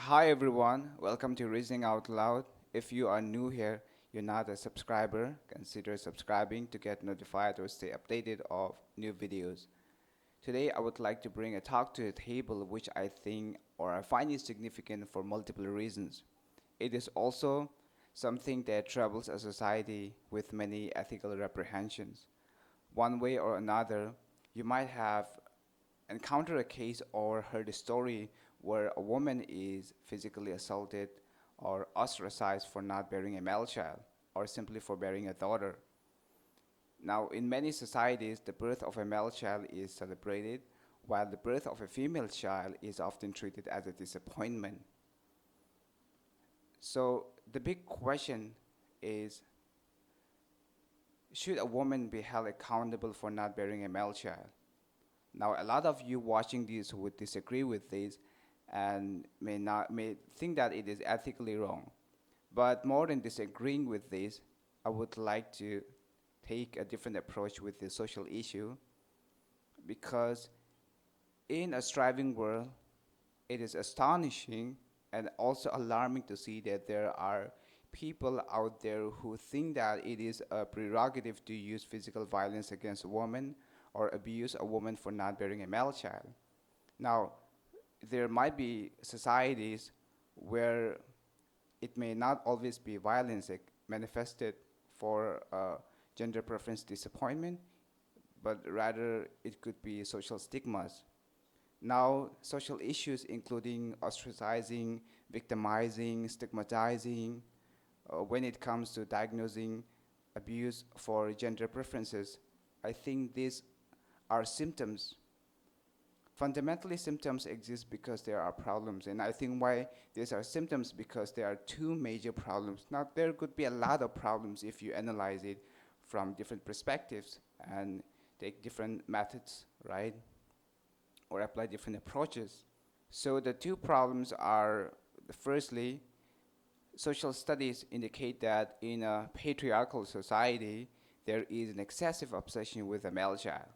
Hi everyone, welcome to Reasoning Out Loud. If you are new here, you're not a subscriber, consider subscribing to get notified or stay updated of new videos. Today I would like to bring a talk to the table which I think or I find is significant for multiple reasons. It is also something that troubles a society with many ethical reprehensions. One way or another, you might have encountered a case or heard a story where a woman is physically assaulted or ostracized for not bearing a male child or simply for bearing a daughter. Now, in many societies, the birth of a male child is celebrated, while the birth of a female child is often treated as a disappointment. So, the big question is, should a woman be held accountable for not bearing a male child? Now, a lot of you watching this would disagree with this and may think that it is ethically wrong. But more than disagreeing with this, I would like to take a different approach with the social issue because in a striving world, it is astonishing and also alarming to see that there are people out there who think that it is a prerogative to use physical violence against a woman or abuse a woman for not bearing a male child. Now, there might be societies where it may not always be violence manifested for gender preference disappointment, but rather it could be social stigmas. Now, social issues including ostracizing, victimizing, stigmatizing, when it comes to diagnosing abuse for gender preferences, I think these are symptoms. Fundamentally, symptoms exist because there are problems, and I think why these are symptoms because there are two major problems. Now, there could be a lot of problems if you analyze it from different perspectives and take different methods, right? Or apply different approaches. So the two problems are, firstly, social studies indicate that in a patriarchal society, there is an excessive obsession with a male child.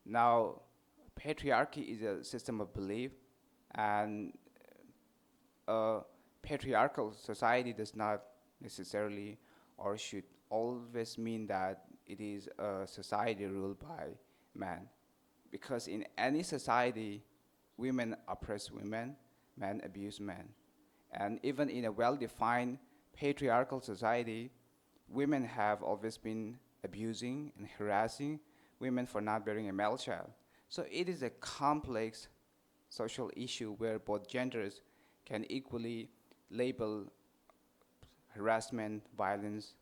Now, patriarchy is a system of belief, and a patriarchal society does not necessarily or should always mean that it is a society ruled by men. Because in any society, women oppress women, men abuse men. And even in a well defined patriarchal society, women have always been abusing and harassing women for not bearing a male child. So it is a complex social issue where both genders can equally label harassment, violence,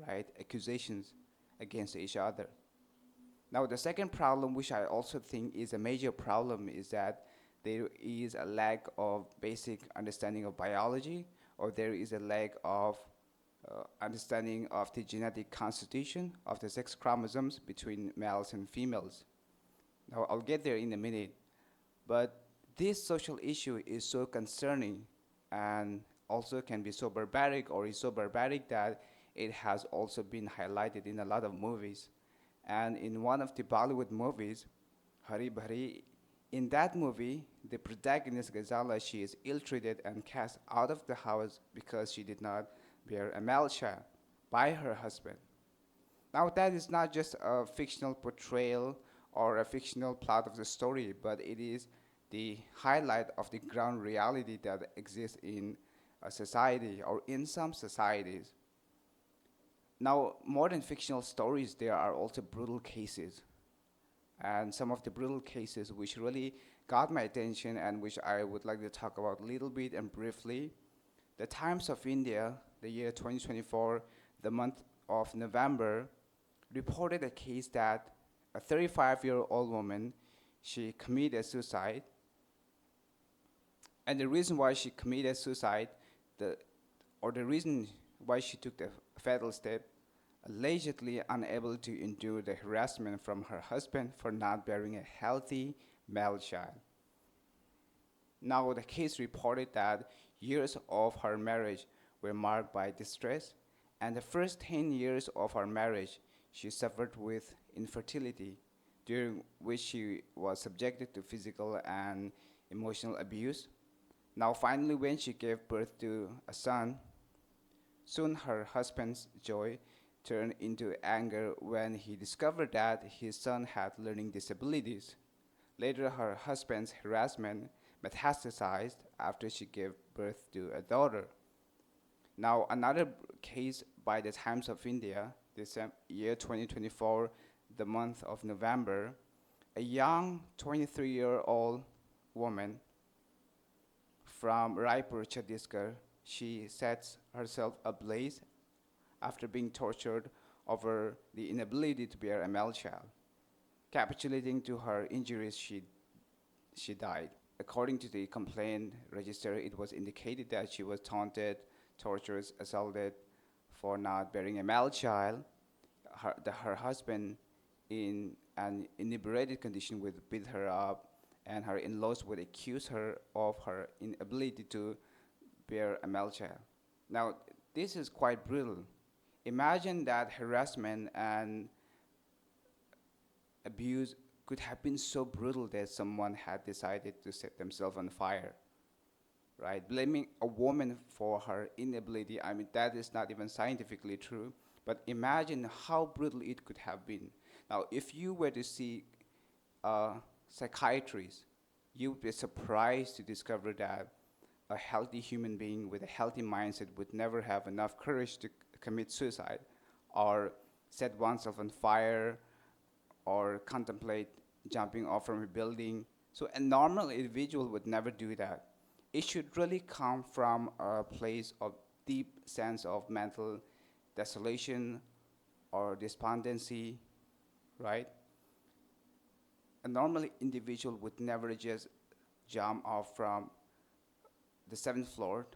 right, accusations against each other. Now, the second problem, which I also think is a major problem, is that there is a lack of basic understanding of biology, or there is a lack of understanding of the genetic constitution of the sex chromosomes between males and females. Now, I'll get there in a minute, but this social issue is so concerning and also can be so barbaric or is so barbaric that it has also been highlighted in a lot of movies. And in one of the Bollywood movies, Hari Bhari, in that movie, the protagonist Ghazala, she is ill-treated and cast out of the house because she did not bear a male child by her husband. Now that is not just a fictional portrayal or a fictional plot of the story, but it is the highlight of the ground reality that exists in a society or in some societies. Now, more than fictional stories, there are also brutal cases. And some of the brutal cases which really got my attention and which I would like to talk about a little bit and briefly. The Times of India, the year 2024, the month of November, reported a case that a 35-year-old woman, she committed suicide. And the reason why she committed suicide, the, or the reason why she took the fatal step, allegedly unable to endure the harassment from her husband for not bearing a healthy male child. Now, the case reported that years of her marriage were marked by distress, and the first 10 years of her marriage, she suffered with infertility, during which she was subjected to physical and emotional abuse. Now, finally, when she gave birth to a son, soon her husband's joy turned into anger when he discovered that his son had learning disabilities. Later, her husband's harassment metastasized after she gave birth to a daughter. Now, another case by the Times of India, this year 2024, the month of November, a young 23-year-old woman from Raipur, Chhattisgarh, she sets herself ablaze after being tortured over the inability to bear a male child. Capitulating to her injuries, she died. According to the complaint register, it was indicated that she was taunted, tortured, assaulted for not bearing a male child. Her husband, in an inebriated condition, would beat her up, and her in-laws would accuse her of her inability to bear a male child. Now, this is quite brutal. Imagine that harassment and abuse could have been so brutal that someone had decided to set themselves on fire, right? Blaming a woman for her inability, I mean, that is not even scientifically true, but imagine how brutal it could have been. Now, if you were to see a psychiatrist, you would be surprised to discover that a healthy human being with a healthy mindset would never have enough courage to commit suicide or set oneself on fire or contemplate jumping off from a building. So a normal individual would never do that. It should really come from a place of deep sense of mental desolation or despondency, right? A normal individual would never just jump off from the seventh floor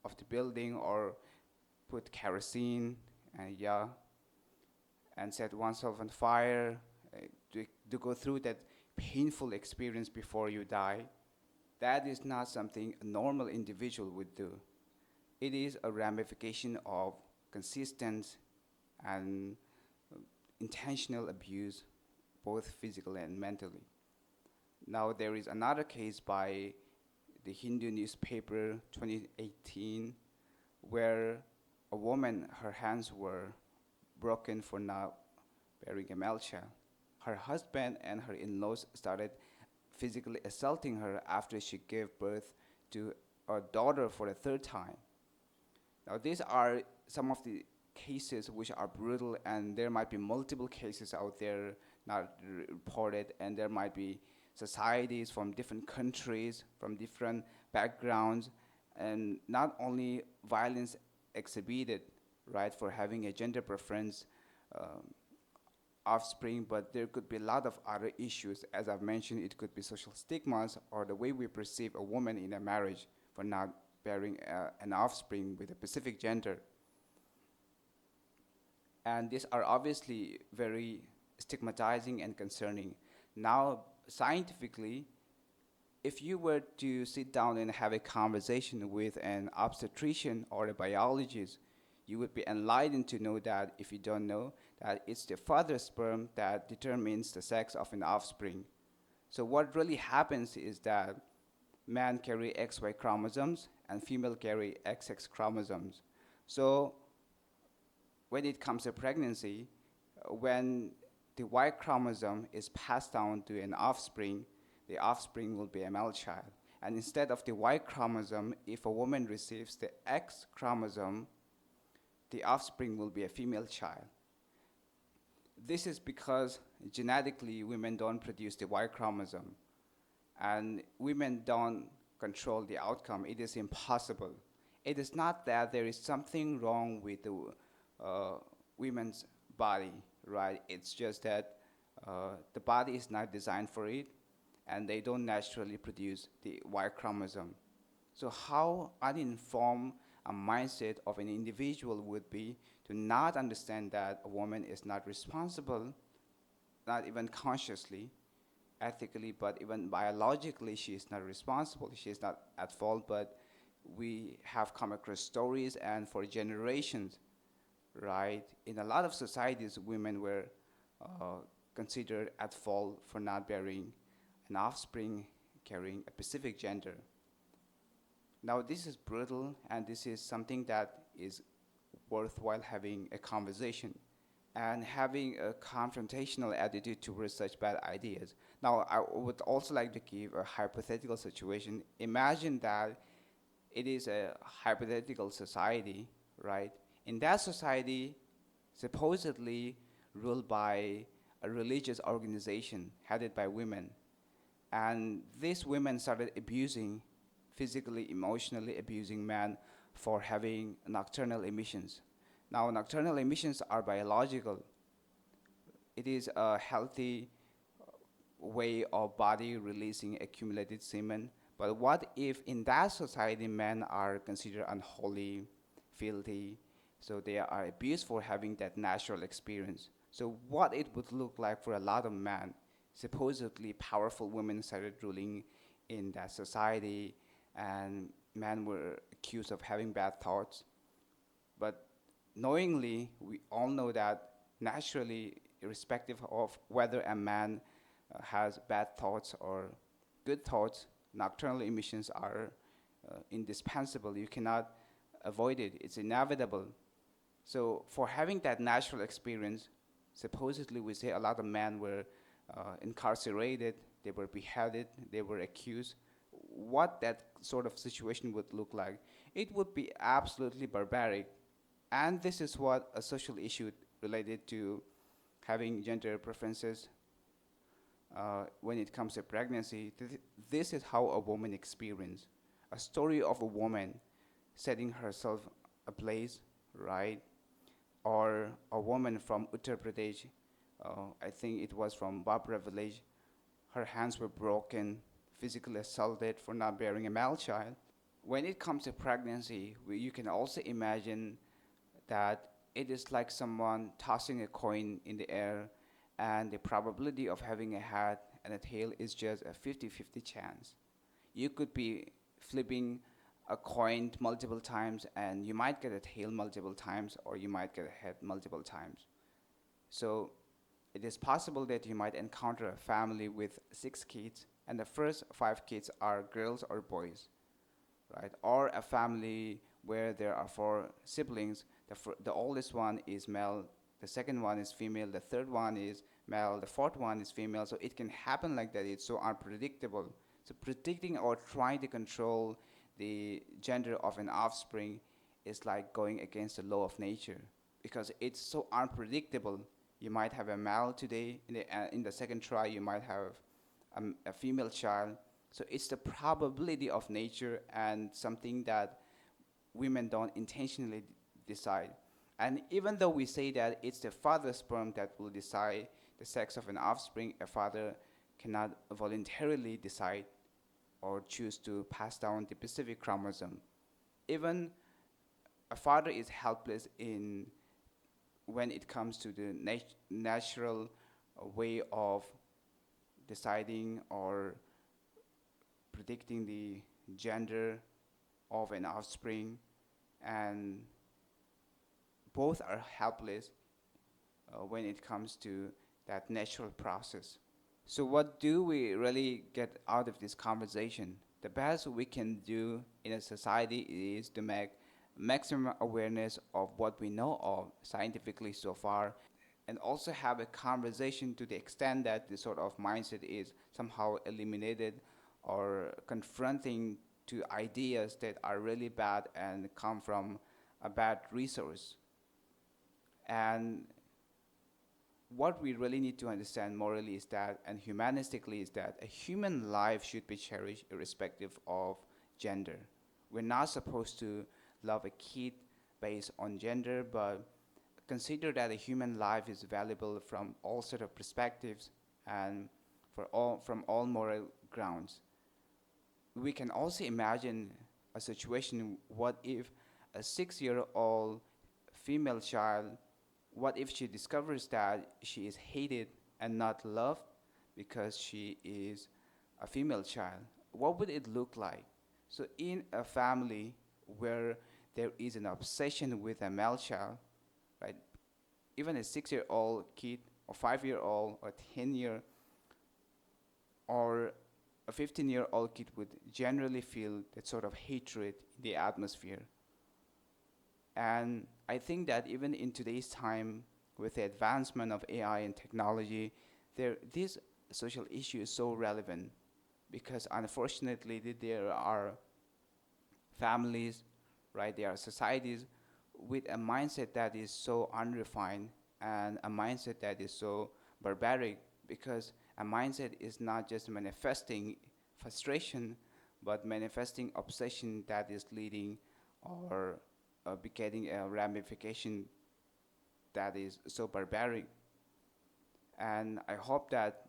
of the building or put kerosene and and set oneself on fire to go through that painful experience before you die. That is not something a normal individual would do. It is a ramification of consistent and intentional abuse, both physically and mentally. Now, there is another case by the Hindu newspaper 2018 where a woman, her hands were broken for not bearing a male child. Her husband and her in-laws started physically assaulting her after she gave birth to a daughter for the third time. Now, these are some of the cases which are brutal, and there might be multiple cases out there not reported, and there might be societies from different countries, from different backgrounds, and not only violence exhibited, right, for having a gender preference offspring, but there could be a lot of other issues. As I've mentioned, it could be social stigmas or the way we perceive a woman in a marriage for not bearing an offspring with a specific gender. And these are obviously very stigmatizing and concerning. Now, scientifically, if you were to sit down and have a conversation with an obstetrician or a biologist, you would be enlightened to know that, if you don't know, that it's the father's sperm that determines the sex of an offspring. So what really happens is that men carry XY chromosomes and female carry XX chromosomes. So when it comes to pregnancy, when the Y chromosome is passed down to an offspring, the offspring will be a male child. And instead of the Y chromosome, if a woman receives the X chromosome, the offspring will be a female child. This is because genetically women don't produce the Y chromosome, and women don't control the outcome. It is impossible. It is not that there is something wrong with the women's body, right? It's just that the body is not designed for it, and they don't naturally produce the Y chromosome. So how uninformed a mindset of an individual would be to not understand that a woman is not responsible, not even consciously, ethically, but even biologically, she is not responsible. She is not at fault, but we have come across stories, and for generations, right, in a lot of societies, women were considered at fault for not bearing an offspring carrying a specific gender. Now, this is brutal, and this is something that is worthwhile having a conversation and having a confrontational attitude towards such bad ideas. Now, I would also like to give a hypothetical situation. Imagine that it is a hypothetical society, right? In that society, supposedly ruled by a religious organization headed by women, and these women started abusing, physically, emotionally abusing men for having nocturnal emissions. Now, nocturnal emissions are biological. It is a healthy way of body releasing accumulated semen. But what if in that society men are considered unholy, filthy, so they are abused for having that natural experience? So what it would look like for a lot of men, supposedly powerful women started ruling in that society, and men were accused of having bad thoughts. But knowingly, we all know that naturally, irrespective of whether a man has bad thoughts or good thoughts, nocturnal emissions are indispensable. You cannot avoid it, it's inevitable. So, for having that natural experience, supposedly we say a lot of men were incarcerated, they were beheaded, they were accused. What that sort of situation would look like, it would be absolutely barbaric. And this is what a social issue related to having gender preferences when it comes to pregnancy. This is how a woman experiences a story of a woman setting herself ablaze, right? Or a woman from Uttar Pradesh, I think it was from Babra village, her hands were broken, physically assaulted for not bearing a male child. When it comes to pregnancy, you can also imagine that it is like someone tossing a coin in the air, and the probability of having a head and a tail is just a 50-50 chance. You could be flipping a coin multiple times, and you might get a tail multiple times, or you might get a head multiple times. So it is possible that you might encounter a family with 6 kids, and the first 5 kids are girls or boys, right? Or a family where there are 4 siblings. The oldest one is male, the second one is female, the third one is male, the fourth one is female. So it can happen like that. It's so unpredictable. So predicting or trying to control the gender of an offspring is like going against the law of nature because it's so unpredictable. You might have a male today, in the second try, you might have a female child. So it's the probability of nature and something that women don't intentionally decide. And even though we say that it's the father's sperm that will decide the sex of an offspring, a father cannot voluntarily decide or choose to pass down the specific chromosome. Even a father is helpless in when it comes to the natural way of deciding or predicting the gender of an offspring, and both are helpless when it comes to that natural process. So, what do we really get out of this conversation? The best we can do in a society is to make maximum awareness of what we know of scientifically so far, and also have a conversation to the extent that this sort of mindset is somehow eliminated or confronting to ideas that are really bad and come from a bad resource. And what we really need to understand morally is that, and humanistically, is that a human life should be cherished irrespective of gender. We're not supposed to love a kid based on gender, but consider that a human life is valuable from all sort of perspectives and from all moral grounds. We can also imagine a situation: what if a 6-year-old female child, what if she discovers that she is hated and not loved because she is a female child? What would it look like? So in a family where there is an obsession with a male child, right? Even a 6-year-old kid or 5-year-old or 10-year or a 15-year-old kid would generally feel that sort of hatred in the atmosphere. And I think that even in today's time, with the advancement of AI and technology, this social issue is so relevant because unfortunately there are families, right? There are societies with a mindset that is so unrefined and a mindset that is so barbaric because a mindset is not just manifesting frustration but manifesting obsession that is leading or getting a ramification that is so barbaric. And I hope that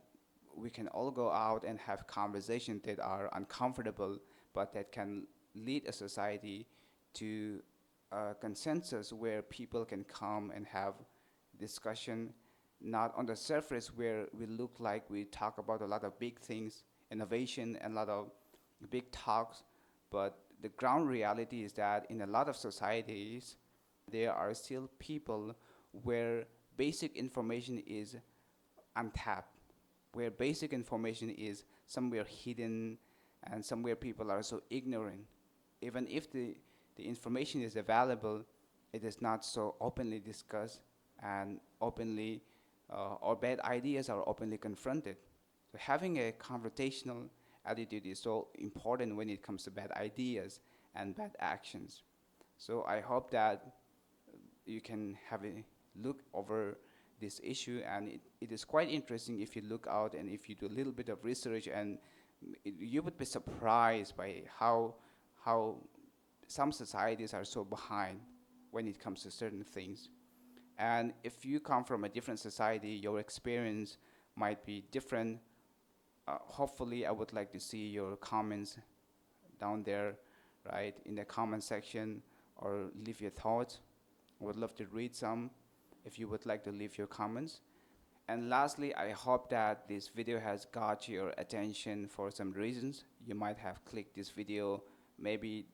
we can all go out and have conversations that are uncomfortable, but that can lead a society to a consensus where people can come and have discussion, not on the surface where we look like we talk about a lot of big things, innovation, and a lot of big talks, but the ground reality is that in a lot of societies, there are still people where basic information is untapped, where basic information is somewhere hidden and somewhere people are so ignorant. Even if the information is available, it is not so openly discussed and openly, or bad ideas are openly confronted. So having a confrontational attitude is so important when it comes to bad ideas and bad actions. So I hope that you can have a look over this issue, and it is quite interesting if you look out and if you do a little bit of research, and you would be surprised by how some societies are so behind when it comes to certain things. And if you come from a different society, your experience might be different. Hopefully, I would like to see your comments down there, right, in the comment section, or leave your thoughts. I would love to read some if you would like to leave your comments. And lastly, I hope that this video has got your attention for some reasons. You might have clicked this video maybe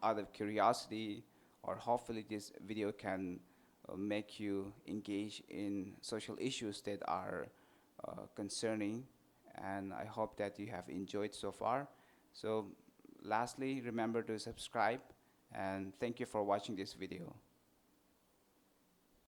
out of curiosity, or hopefully this video can make you engage in social issues that are concerning. And I hope that you have enjoyed so far. So lastly, remember to subscribe, and thank you for watching this video.